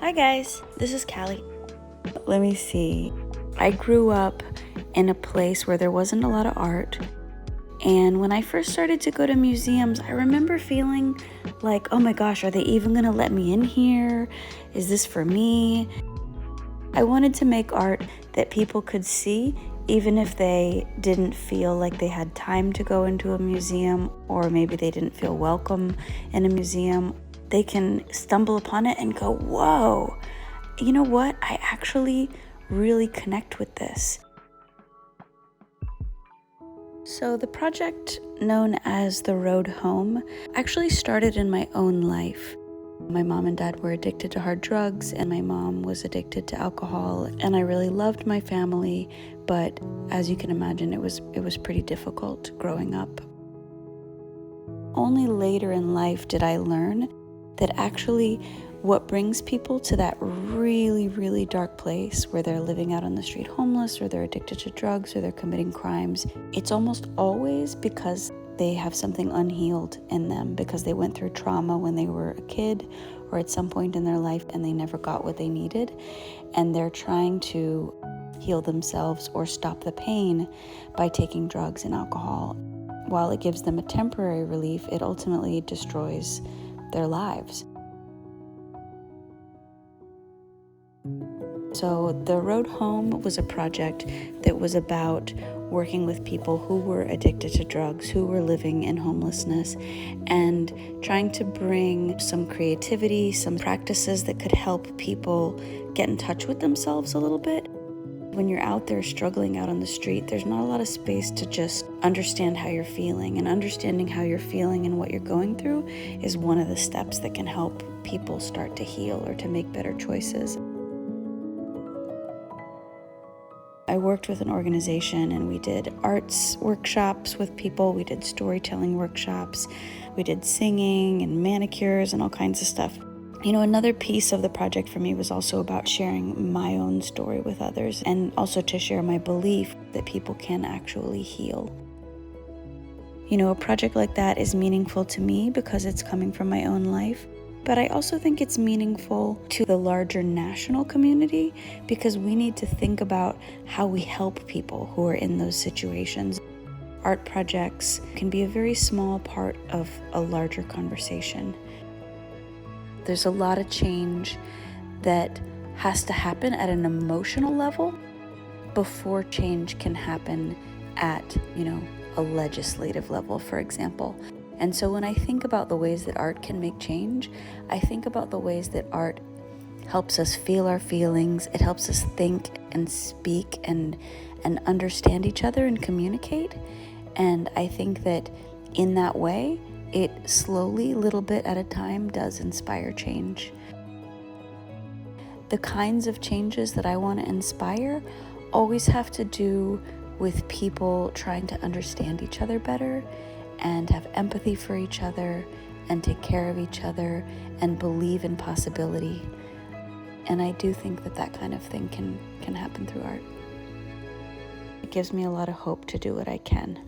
Hi guys, this is Callie. Let me see. I grew up in a place where there wasn't a lot of art. And when I first started to go to museums, I remember feeling like, oh my gosh, are they even gonna let me in here? Is this for me? I wanted to make art that people could see, even if they didn't feel like they had time to go into a museum, or maybe they didn't feel welcome in a museum. They can stumble upon it and go, whoa, you know what? I actually really connect with this. So the project known as The Road Home actually started in my own life. My mom and dad were addicted to hard drugs, and my mom was addicted to alcohol, and I really loved my family, but as you can imagine, it was pretty difficult growing up. Only later in life did I learn that actually what brings people to that really, really dark place where they're living out on the street homeless, or they're addicted to drugs, or they're committing crimes, it's almost always because they have something unhealed in them, because they went through trauma when they were a kid or at some point in their life and they never got what they needed, and they're trying to heal themselves or stop the pain by taking drugs and alcohol. While it gives them a temporary relief, it ultimately destroys their lives. So The Road Home was a project that was about working with people who were addicted to drugs, who were living in homelessness, and trying to bring some creativity, some practices that could help people get in touch with themselves a little bit. When you're out there struggling out on the street, there's not a lot of space to just understand how you're feeling, and understanding how you're feeling and what you're going through is one of the steps that can help people start to heal or to make better choices. I worked with an organization and we did arts workshops with people, we did storytelling workshops, we did singing and manicures and all kinds of stuff. Another piece of the project for me was also about sharing my own story with others, and also to share my belief that people can actually heal. A project like that is meaningful to me because it's coming from my own life, but I also think it's meaningful to the larger national community because we need to think about how we help people who are in those situations. Art projects can be a very small part of a larger conversation. There's a lot of change that has to happen at an emotional level before change can happen at, a legislative level, for example. And so when I think about the ways that art can make change, I think about the ways that art helps us feel our feelings, it helps us think and speak and understand each other and communicate. And I think that in that way, it slowly, little bit at a time, does inspire change. The kinds of changes that I want to inspire always have to do with people trying to understand each other better and have empathy for each other and take care of each other and believe in possibility. And I do think that kind of thing can happen through art. It gives me a lot of hope to do what I can.